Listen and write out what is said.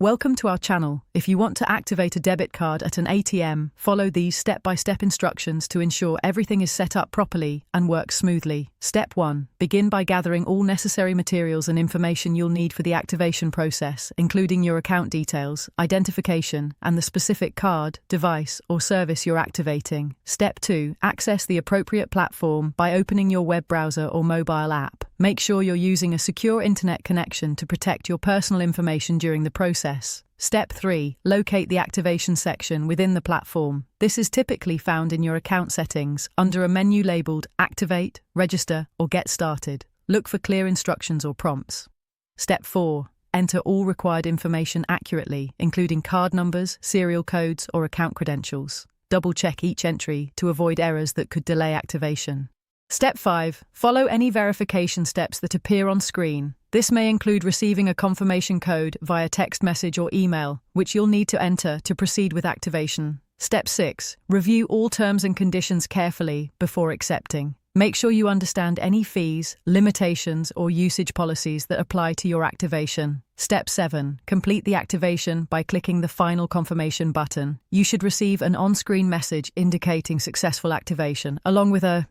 Welcome to our channel. If you want to activate a debit card at an ATM, follow these step-by-step instructions to ensure everything is set up properly and works smoothly. Step 1. Begin by gathering all necessary materials and information you'll need for the activation process, including your account details, identification, and the specific card, device, or service you're activating. Step 2. Access the appropriate platform by opening your web browser or mobile app. Make sure you're using a secure internet connection to protect your personal information during the process. Step 3. Locate the activation section within the platform. This is typically found in your account settings under a menu labeled Activate, Register, or Get Started. Look for clear instructions or prompts. Step 4. Enter all required information accurately, including card numbers, serial codes, or account credentials. Double-check each entry to avoid errors that could delay activation. Step 5. Follow any verification steps that appear on screen. This may include receiving a confirmation code via text message or email, which you'll need to enter to proceed with activation. Step 6. Review all terms and conditions carefully before accepting. Make sure you understand any fees, limitations, or usage policies that apply to your activation. Step 7. Complete the activation by clicking the Final Confirmation button. You should receive an on-screen message indicating successful activation, along with a